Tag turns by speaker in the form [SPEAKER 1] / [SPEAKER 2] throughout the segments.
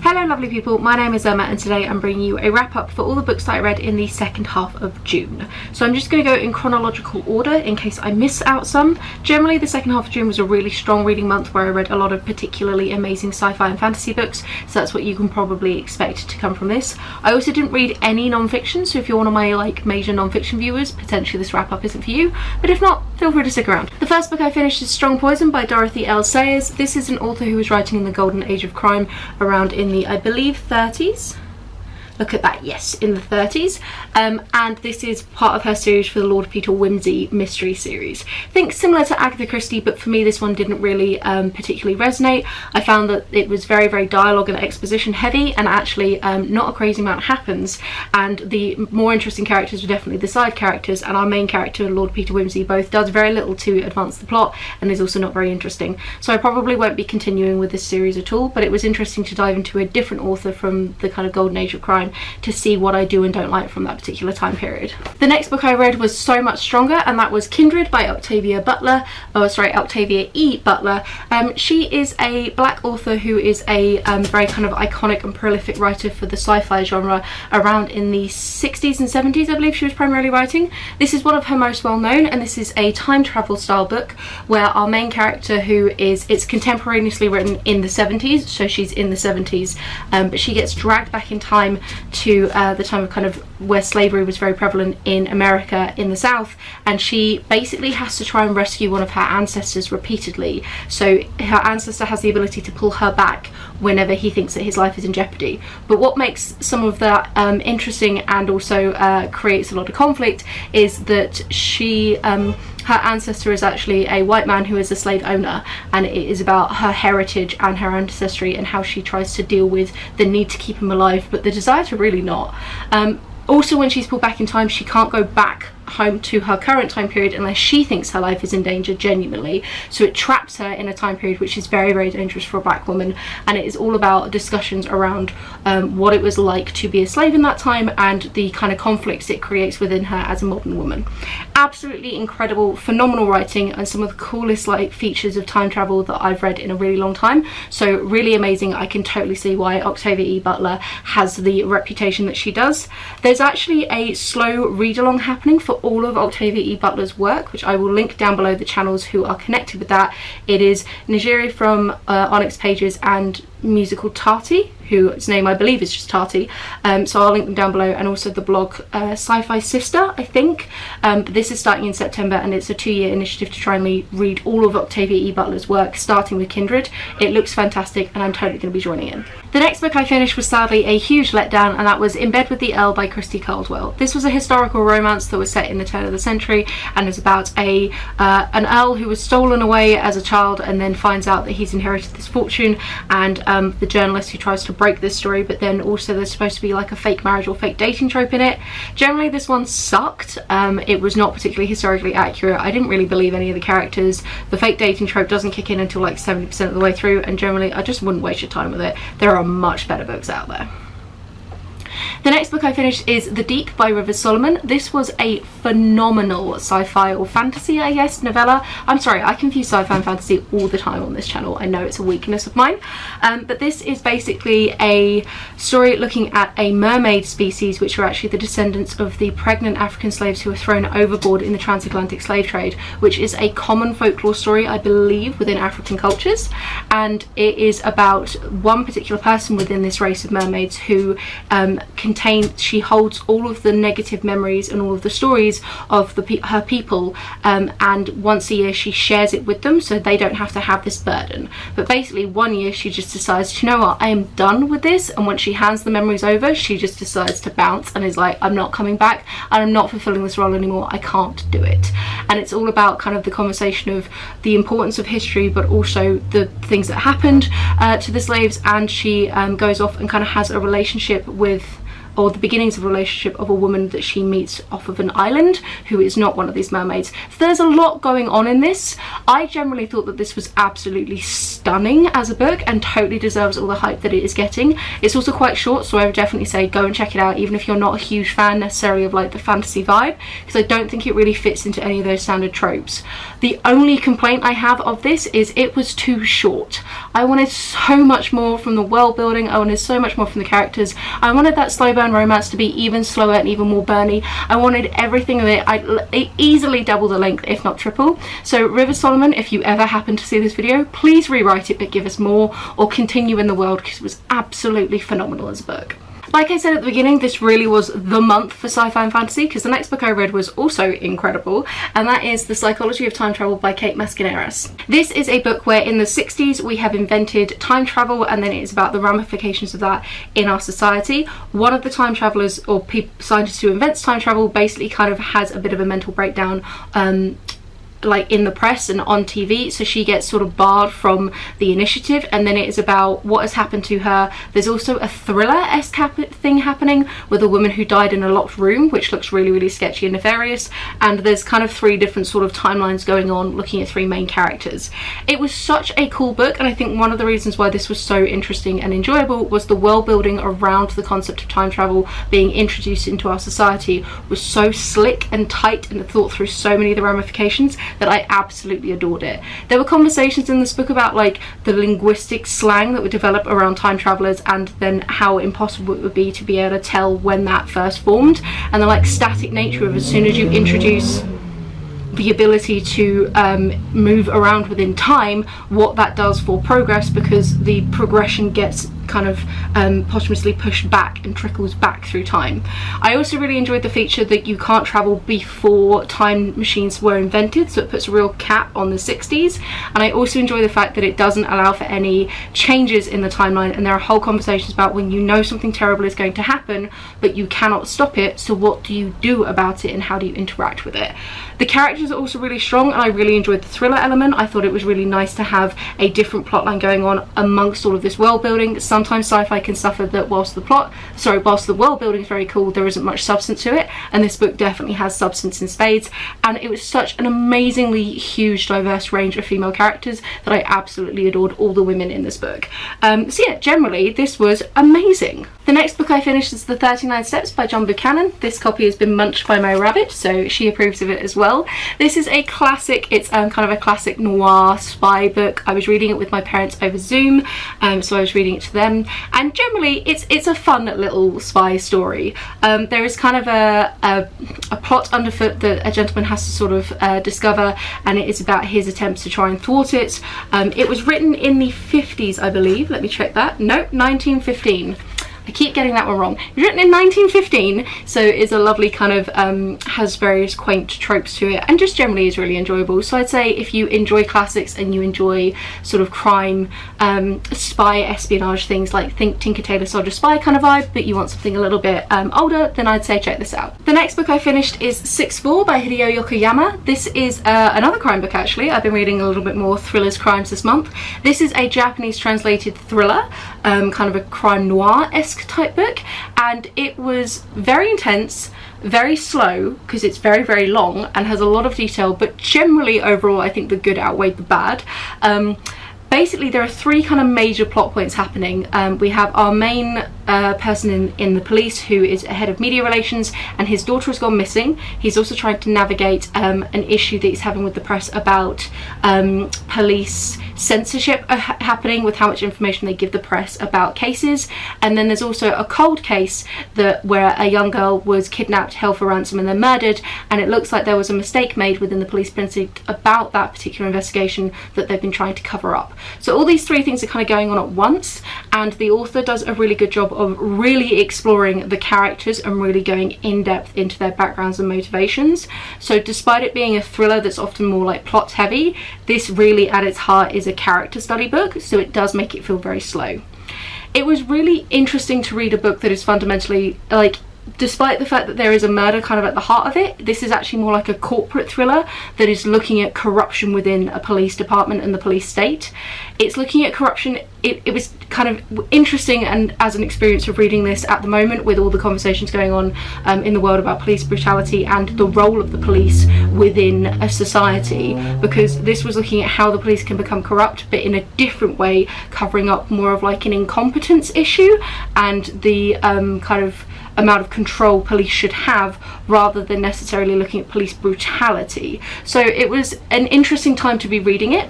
[SPEAKER 1] Hello lovely people, my name is Emma and today I'm bringing you a wrap up for all the books that I read in the second half of June. So I'm just going to go in chronological order in case I miss out some. Generally the second half of June was a really strong reading month where I read a lot of particularly amazing sci-fi and fantasy books, so that's what you can probably expect to come from this. I also didn't read any non-fiction, so if you're one of my major non-fiction viewers, potentially this wrap up isn't for you, but if not, feel free to stick around. The first book I finished is Strong Poison by Dorothy L. Sayers. This is an author who was writing in the golden age of crime around in the, I believe, 30s. Look at that, yes, in the 30s. And this is part of her series for the Lord Peter Wimsey mystery series. Think similar to Agatha Christie, but for me this one didn't really particularly resonate. I found that it was very, very dialogue and exposition heavy, and actually not a crazy amount happens. And the more interesting characters were definitely the side characters, and our main character, Lord Peter Wimsey, both does very little to advance the plot and is also not very interesting. So I probably won't be continuing with this series at all, but it was interesting to dive into a different author from the kind of golden age of crime to see what I do and don't like from that particular time period. The next book I read was so much stronger, and that was Kindred by Octavia Butler. Oh, sorry, Octavia E. Butler. She is a black author who is a very kind of iconic and prolific writer for the sci-fi genre around in the 60s and 70s, I believe she was primarily writing. This is one of her most well known, and this is a time travel style book where our main character, who is, it's contemporaneously written in the 70s, so she's in the 70s, but she gets dragged back in time to the time of kind of where slavery was very prevalent in America in the South, and she basically has to try and rescue one of her ancestors repeatedly. So her ancestor has the ability to pull her back whenever he thinks that his life is in jeopardy. But what makes some of that interesting and also creates a lot of conflict is that she her ancestor is actually a white man who is a slave owner, and it is about her heritage and her ancestry and how she tries to deal with the need to keep him alive but the desire to really not. Also, when she's pulled back in time, she can't go back home to her current time period unless she thinks her life is in danger genuinely, so it traps her in a time period which is very, very dangerous for a black woman, and it is all about discussions around what it was like to be a slave in that time and the kind of conflicts it creates within her as a modern woman. Absolutely incredible, phenomenal writing, and some of the coolest features of time travel that I've read in a really long time, so really amazing. I can totally see why Octavia E. Butler has the reputation that she does. There's actually a slow read-along happening for all of Octavia E. Butler's work, which I will link down below the channels who are connected with that. It is Nigeri from Onyx Pages and musical Tati, whose name I believe is just Tati, so I'll link them down below, and also the blog Sci-Fi Sister, I think. But this is starting in September, and it's a 2-year initiative to try and read all of Octavia E. Butler's work, starting with Kindred. It looks fantastic, and I'm totally going to be joining in. The next book I finished was sadly a huge letdown, and that was In Bed with the Earl by Christi Caldwell. This was a historical romance that was set in the turn of the century, and is about an earl who was stolen away as a child and then finds out that he's inherited this fortune, and the journalist who tries to break this story, but then also there's supposed to be like a fake marriage or fake dating trope in it. Generally this one sucked. It was not particularly historically accurate. I didn't really believe any of the characters. The fake dating trope doesn't kick in until like 70% of the way through, and generally I just wouldn't waste your time with it. There are much better books out there. The next book I finished is The Deep by Rivers Solomon. This was a phenomenal sci-fi or fantasy, I guess, novella. I'm sorry, I confuse sci-fi and fantasy all the time on this channel. I know it's a weakness of mine. But this is basically a story looking at a mermaid species, which are actually the descendants of the pregnant African slaves who were thrown overboard in the transatlantic slave trade, which is a common folklore story, I believe, within African cultures. And it is about one particular person within this race of mermaids who she holds all of the negative memories and all of the stories of her people, and once a year she shares it with them so they don't have to have this burden. But basically one year she just decides, you know what, I am done with this, and once she hands the memories over she just decides to bounce and is like, I'm not coming back and I'm not fulfilling this role anymore, I can't do it. And it's all about kind of the conversation of the importance of history, but also the things that happened to the slaves, and she goes off and kind of has a relationship with or the beginnings of a relationship of a woman that she meets off of an island who is not one of these mermaids. So there's a lot going on in this. I generally thought that this was absolutely stunning as a book and totally deserves all the hype that it is getting. It's also quite short, so I would definitely say go and check it out, even if you're not a huge fan necessarily of like the fantasy vibe, because I don't think it really fits into any of those standard tropes. The only complaint I have of this is it was too short. I wanted so much more from the world building, I wanted so much more from the characters, I wanted that slow burn romance to be even slower and even more burny. I wanted everything of it. I easily double the length, if not triple. So River Solomon, if you ever happen to see this video, please rewrite it but give us more, or continue in the world, because it was absolutely phenomenal as a book. Like I said at the beginning, this really was the month for sci-fi and fantasy, because the next book I read was also incredible, and that is The Psychology of Time Travel by Kate Mascarenhas. This is a book where in the 60s we have invented time travel, and then it is about the ramifications of that in our society. One of the time travelers, or scientists who invents time travel, basically kind of has a bit of a mental breakdown like in the press and on TV, so she gets sort of barred from the initiative, and then it is about what has happened to her. There's also a thriller-esque thing happening with a woman who died in a locked room, which looks really, really sketchy and nefarious, and there's kind of 3 different sort of timelines going on looking at 3 main characters. It was such a cool book, and I think one of the reasons why this was so interesting and enjoyable was the world building around the concept of time travel being introduced into our society was so slick and tight, and thought through so many of the ramifications that I absolutely adored it. There were conversations in this book about like the linguistic slang that would develop around time travelers, and then how impossible it would be to be able to tell when that first formed, and the like static nature of as soon as you introduce the ability to move around within time, what that does for progress, because the progression gets kind of posthumously pushed back and trickles back through time. I also really enjoyed the feature that you can't travel before time machines were invented, so it puts a real cap on the 60s, and I also enjoy the fact that it doesn't allow for any changes in the timeline, and there are whole conversations about when you know something terrible is going to happen but you cannot stop it, so what do you do about it and how do you interact with it. The characters are also really strong, and I really enjoyed the thriller element. I thought it was really nice to have a different plotline going on amongst all of this world building. Sometimes sci-fi can suffer that whilst the world building is very cool, there isn't much substance to it, and this book definitely has substance in spades, and it was such an amazingly huge diverse range of female characters that I absolutely adored all the women in this book. So yeah, generally this was amazing. The next book I finished is The 39 Steps by John Buchanan. This copy has been munched by my rabbit, so she approves of it as well. This is a classic. It's kind of a classic noir spy book. I was reading it with my parents over Zoom, so I was reading it to them, and generally it's a fun little spy story. There is kind of a plot underfoot that a gentleman has to sort of discover, and it is about his attempts to try and thwart it. It was written in the 50s, I believe. Let me check that. Nope, 1915. I keep getting that one wrong. It was written in 1915, so it's a lovely kind of, has various quaint tropes to it, and just generally is really enjoyable. So I'd say if you enjoy classics and you enjoy sort of crime, spy, espionage things, like think Tinker Tailor Soldier Spy kind of vibe, but you want something a little bit older, then I'd say check this out. The next book I finished is SixFour by Hideo Yokoyama. This is another crime book actually. I've been reading a little bit more thrillers, crimes this month. This is a Japanese translated thriller, kind of a crime noir-esque type book, and it was very intense, very slow because it's very, very long and has a lot of detail, but generally overall I think the good outweighed the bad. Basically there are 3 kind of major plot points happening. We have our main person in the police who is a head of media relations, and his daughter has gone missing. He's also trying to navigate an issue that he's having with the press about police censorship happening with how much information they give the press about cases. And then there's also a cold case where a young girl was kidnapped, held for ransom and then murdered, and it looks like there was a mistake made within the police precinct about that particular investigation that they've been trying to cover up. So all these 3 things are kind of going on at once, and the author does a really good job of really exploring the characters and really going in depth into their backgrounds and motivations. So despite it being a thriller that's often more like plot heavy, this really at its heart is a character study book, so it does make it feel very slow. It was really interesting to read a book that is fundamentally like despite the fact that there is a murder kind of at the heart of it, this is actually more like a corporate thriller that is looking at corruption within a police department and the police state. It's looking at corruption. It was kind of interesting, and as an experience of reading this at the moment with all the conversations going on in the world about police brutality and the role of the police within a society, because this was looking at how the police can become corrupt but in a different way, covering up more of like an incompetence issue and the kind of amount of control police should have, rather than necessarily looking at police brutality. So it was an interesting time to be reading it.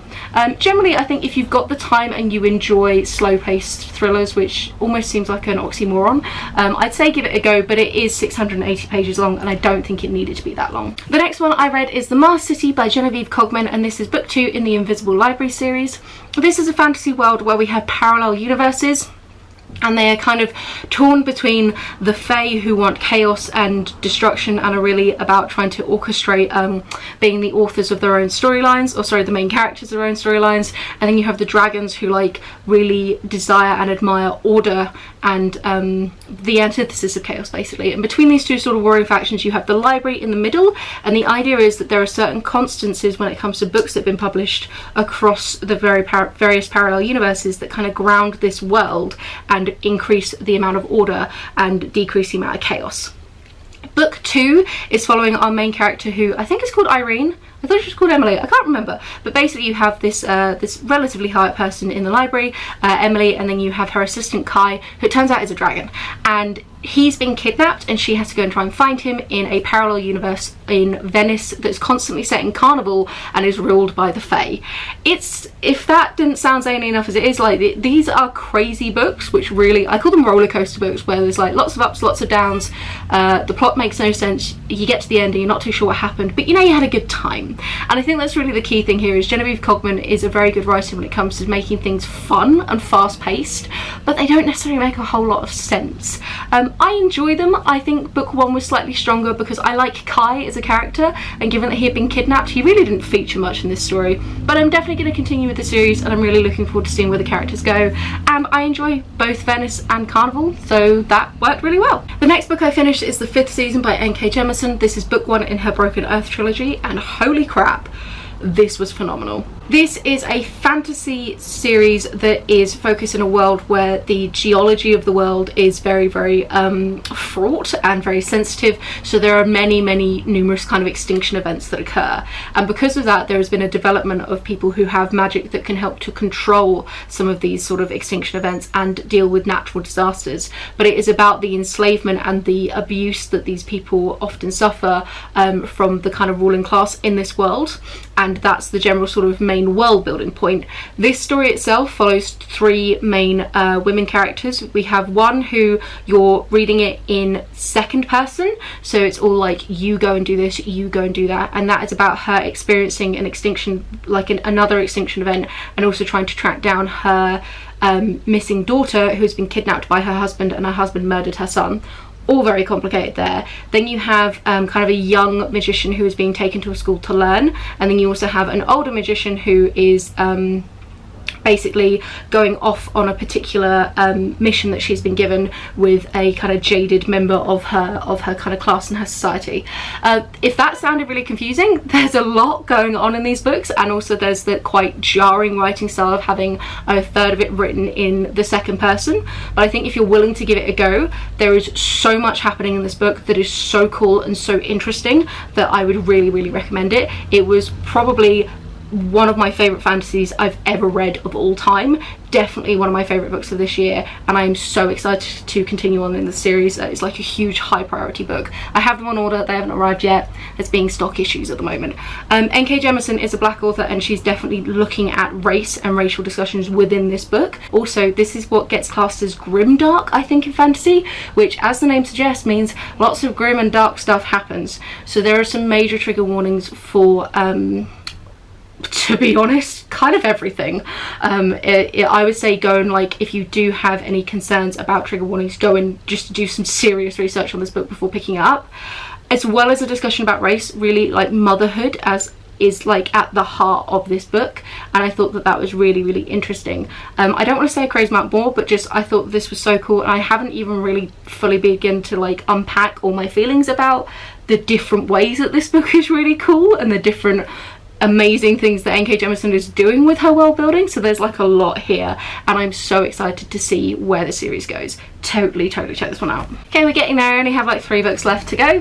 [SPEAKER 1] Generally, I think if you've got the time and you enjoy slow-paced thrillers, which almost seems like an oxymoron, I'd say give it a go, but it is 680 pages long and I don't think it needed to be that long. The next one I read is The Masked City by Genevieve Cogman, and this is book 2 in the Invisible Library series. This is a fantasy world where we have parallel universes, and they are kind of torn between the Fae, who want chaos and destruction and are really about trying to orchestrate being the authors of their own storylines, or sorry, the main characters of their own storylines, and then you have the dragons, who like really desire and admire order and the antithesis of chaos, basically. And between these two sort of warring factions, you have the library in the middle, and the idea is that there are certain constancies when it comes to books that have been published across the various parallel universes that kind of ground this world and increase the amount of order and decrease the amount of chaos. Book 2 is following our main character, who I think is called Irene. I thought she was called Emily, I can't remember. But basically you have this this relatively high up person in the library, Emily, and then you have her assistant Kai, who it turns out is a dragon. And he's been kidnapped and she has to go and try and find him in a parallel universe in Venice that's constantly set in carnival and is ruled by the Fae. If that didn't sound zany enough as it is, like these are crazy books, which really, I call them roller coaster books, where there's like lots of ups, lots of downs, the plot makes no sense, you get to the end and you're not too sure what happened, but you know you had a good time. And I think that's really the key thing here, is Genevieve Cogman is a very good writer when it comes to making things fun and fast paced, but they don't necessarily make a whole lot of sense. I enjoy them. I think book 1 was slightly stronger because I like Kai as a character, and given that he had been kidnapped, he really didn't feature much in this story. But I'm definitely going to continue with the series, and I'm really looking forward to seeing where the characters go. And I enjoy both Venice and Carnival, so that worked really well. The next book I finished is the 5th season by N.K. Jemisin. This is book 1 in her Broken Earth trilogy, and holy crap, this was phenomenal. This is a fantasy series that is focused in a world where the geology of the world is very, very fraught and very sensitive. So there are many, numerous kind of extinction events that occur. And because of that, there has been a development of people who have magic that can help to control some of these sort of extinction events and deal with natural disasters. But it is about the enslavement and the abuse that these people often suffer from the kind of ruling class in this world. And that's the general sort of main world building point. This story itself follows 3 main women characters. We have one who you're reading it in second person, so it's all like you go and do this, you go and do that, and that is about her experiencing an extinction, like another extinction event, and also trying to track down her missing daughter, who has been kidnapped by her husband, and her husband murdered her son. All very complicated there. Then you have kind of a young magician who is being taken to a school to learn, and then you also have an older magician who is basically going off on a particular mission that she's been given with a kind of jaded member of her kind of class and her society. If that sounded really confusing, there's a lot going on in these books, and also there's the quite jarring writing style of having a third of it written in the second person. But I think if you're willing to give it a go, there is so much happening in this book that is so cool and so interesting that I would really recommend it. It was probably one of my favourite fantasies I've ever read of all time. Definitely one of my favourite books of this year, and I am so excited to continue on in the series. It's like a huge high priority book. I have them on order, they haven't arrived yet. There's being stock issues at the moment. N.K. Jemisin is a black author, and she's definitely looking at race and racial discussions within this book. Also, this is what gets classed as grimdark, I think, in fantasy, which, as the name suggests, means lots of grim and dark stuff happens. So there are some major trigger warnings for to be honest, kind of everything. I would say go and, like, if you do have any concerns about trigger warnings, go and just do some serious research on this book before picking it up, as well as a discussion about race, really like motherhood as is like at the heart of this book, and I thought that that was really, really interesting. I don't want to say a crazy amount more, but just I thought this was so cool, and I haven't even really fully begun to like unpack all my feelings about the different ways that this book is really cool and the different amazing things that N.K. Jemisin is doing with her world building. So there's like a lot here, and I'm so excited to see where the series goes. Totally check this one out. Okay, we're getting there. I only have like 3 books left to go.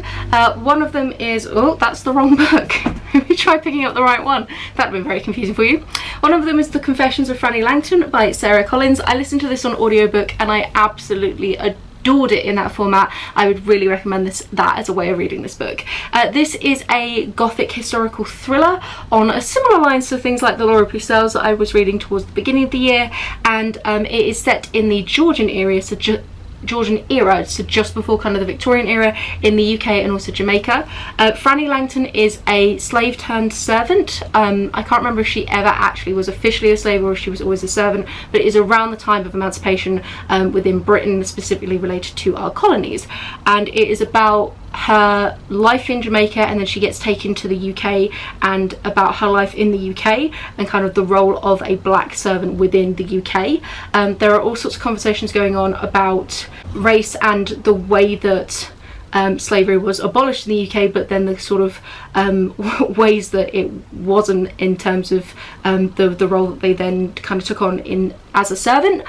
[SPEAKER 1] One of them is, oh, that's the wrong book. Let me try picking up the right one. That'd been very confusing for you. One of them is The Confessions of Frannie Langton by Sarah Collins. I listened to this on audiobook and I absolutely adored it in that format. I would really recommend that as a way of reading this book. This is a gothic historical thriller on a similar lines to things like the Laura Pucelles that I was reading towards the beginning of the year, and it is set in the Georgian era, so just before kind of the Victorian era in the UK and also Jamaica. Frannie Langton is a slave turned servant. I can't remember if she ever actually was officially a slave or if she was always a servant, but it is around the time of emancipation within Britain, specifically related to our colonies, and it is about her life in Jamaica, and then she gets taken to the UK, and about her life in the UK and kind of the role of a black servant within the UK. There are all sorts of conversations going on about race and the way that slavery was abolished in the UK, but then the sort of ways that it wasn't in terms of the role that they then kind of took on in as a servant.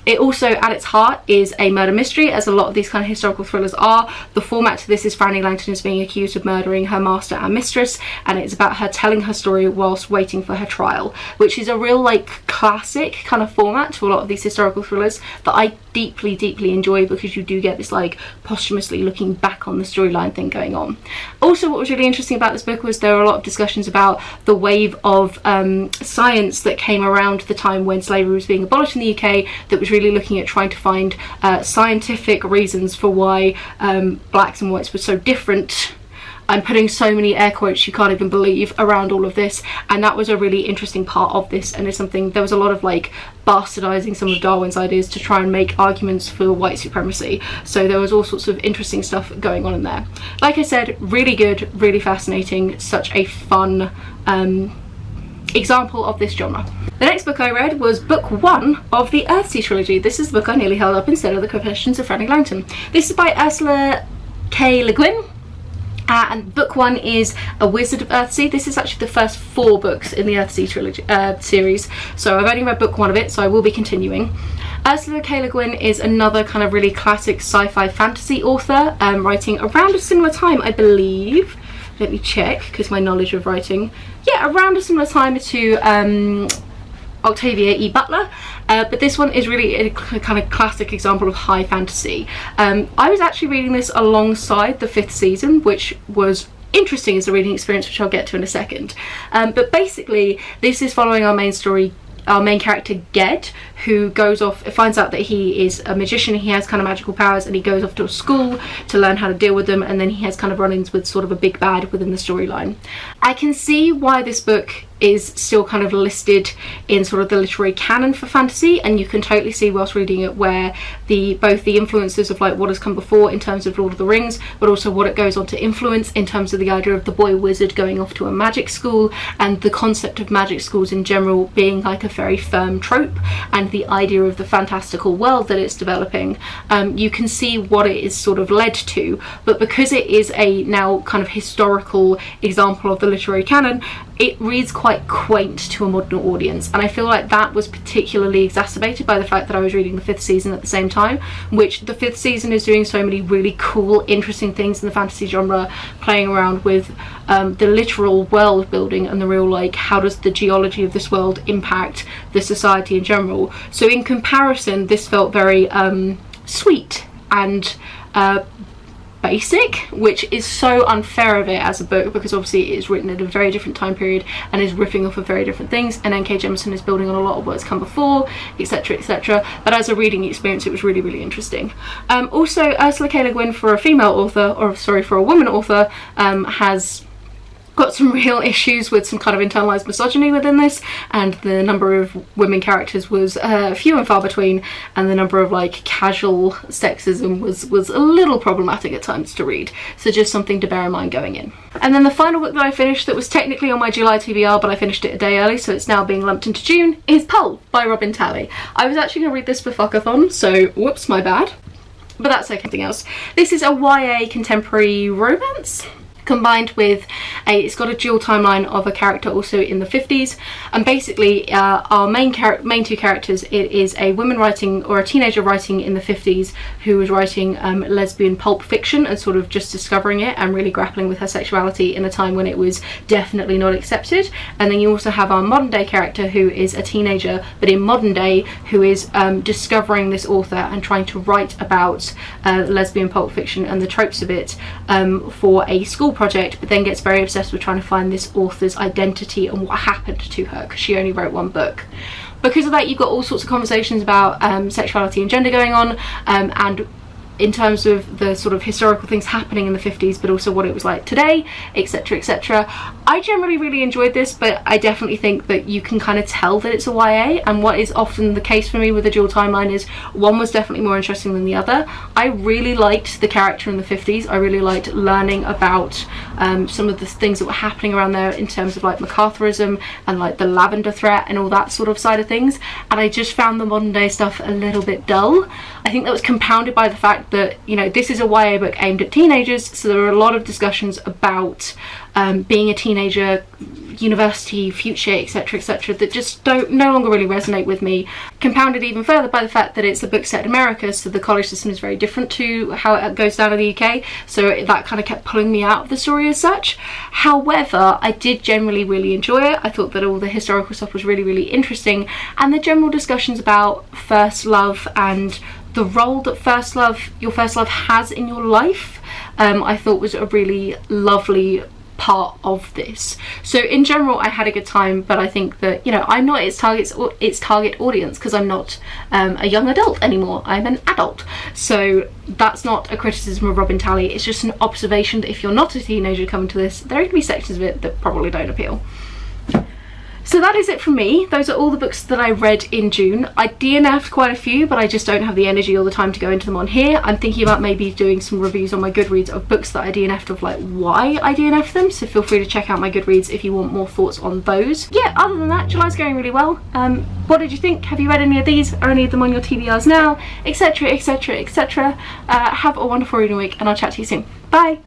[SPEAKER 1] It also at its heart is a murder mystery, as a lot of these kind of historical thrillers are. The format to this is Frannie Langton is being accused of murdering her master and mistress, and it's about her telling her story whilst waiting for her trial, which is a real like classic kind of format to a lot of these historical thrillers that I deeply enjoy, because you do get this like posthumously looking back on the storyline thing going on. Also, what was really interesting about this book was there were a lot of discussions about the wave of science that came around the time when slavery was being abolished in the UK, that was really looking at trying to find scientific reasons for why blacks and whites were so different. I'm putting so many air quotes you can't even believe around all of this, and that was a really interesting part of this, and it's something, there was a lot of like bastardizing some of Darwin's ideas to try and make arguments for white supremacy, so there was all sorts of interesting stuff going on in there. Like I said, really good, really fascinating, such a fun example of this genre. The next book I read was book 1 of the Earthsea trilogy. This is the book I nearly held up instead of The Confessions of Frannie Langton. This is by Ursula K. Le Guin. And book 1 is A Wizard of Earthsea. This is actually the first 4 books in the Earthsea trilogy series, so I've only read book 1 of it, so I will be continuing. Ursula K. Le Guin is another kind of really classic sci-fi fantasy author, writing around a similar time, I believe. Let me check, because my knowledge of writing, yeah, around a similar time to Octavia E. Butler, but this one is really a kind of classic example of high fantasy. I was actually reading this alongside the 5th season, which was interesting as a reading experience, which I'll get to in a second. But basically, this is following our main character Ged, who goes off, finds out that he is a magician, he has kind of magical powers, and he goes off to a school to learn how to deal with them, and then he has kind of run-ins with sort of a big bad within the storyline. I can see why this book is still kind of listed in sort of the literary canon for fantasy, and you can totally see whilst reading it where both the influences of like what has come before in terms of Lord of the Rings, but also what it goes on to influence in terms of the idea of the boy wizard going off to a magic school, and the concept of magic schools in general being like a very firm trope, and the idea of the fantastical world that it's developing. You can see what it is sort of led to, but because it is a now kind of historical example of the literary canon, it reads quite quaint to a modern audience, and I feel like that was particularly exacerbated by the fact that I was reading the 5th season at the same time, which the 5th season is doing so many really cool, interesting things in the fantasy genre, playing around with the literal world building and the real like how does the geology of this world impact the society in general. So in comparison, this felt very sweet and basic, which is so unfair of it as a book, because obviously it is written at a very different time period and is riffing off of very different things, and N.K. Jemisin is building on a lot of what's come before, etc, etc, but as a reading experience it was really interesting. Also, Ursula K. Le Guin, for a female author, or sorry, for a woman author, has got some real issues with some kind of internalized misogyny within this, and the number of women characters was few and far between, and the number of like casual sexism was a little problematic at times to read, so just something to bear in mind going in. And then the final book that I finished that was technically on my July TBR, but I finished it a day early, so it's now being lumped into June, is Pulp by Talley. I was actually going to read this for Fuckathon, so whoops, my bad. But that's okay, something else. This is a YA contemporary romance, combined with it's got a dual timeline of a character also in the 50s, and basically our main two characters, it is a woman writing, or a teenager writing in the 50s, who was writing lesbian pulp fiction and sort of just discovering it and really grappling with her sexuality in a time when it was definitely not accepted. And then you also have our modern day character, who is a teenager but in modern day, who is discovering this author and trying to write about lesbian pulp fiction and the tropes of it for a school project, but then gets very obsessed with trying to find this author's identity and what happened to her, because she only wrote one book. Because of that, you've got all sorts of conversations about sexuality and gender going on, and in terms of the sort of historical things happening in the 50s, but also what it was like today, etc, etc. I generally really enjoyed this, but I definitely think that you can kind of tell that it's a YA, and what is often the case for me with the dual timeline is one was definitely more interesting than the other. I really liked the character in the 50s. I really liked learning about some of the things that were happening around there in terms of like MacArthurism and like the lavender threat and all that sort of side of things, and I just found the modern day stuff a little bit dull. I think that was compounded by the fact that, you know, this is a YA book aimed at teenagers, so there are a lot of discussions about being a teenager, university, future, etc, etc, that just no longer really resonate with me. Compounded even further by the fact that it's a book set in America, so the college system is very different to how it goes down in the UK, so that kind of kept pulling me out of the story as such. However, I did generally really enjoy it. I thought that all the historical stuff was really, really interesting, and the general discussions about first love and the role that your first love has in your life, I thought was a really lovely part of this. So in general, I had a good time, but I think that, you know, I'm not its target audience, because I'm not a young adult anymore. I'm an adult. So that's not a criticism of Talley. It's just an observation that if you're not a teenager coming to this, there are going to be sections of it that probably don't appeal. So that is it from me. Those are all the books that I read in June. I DNF'd quite a few, but I just don't have the energy all the time to go into them on here. I'm thinking about maybe doing some reviews on my Goodreads of books that I DNF'd, of like why I DNF'd them, so feel free to check out my Goodreads if you want more thoughts on those. Yeah, other than that, July's going really well. What did you think? Have you read any of these? Are any of them on your TBRs now? Etc, etc, etc. Have a wonderful reading week, and I'll chat to you soon. Bye!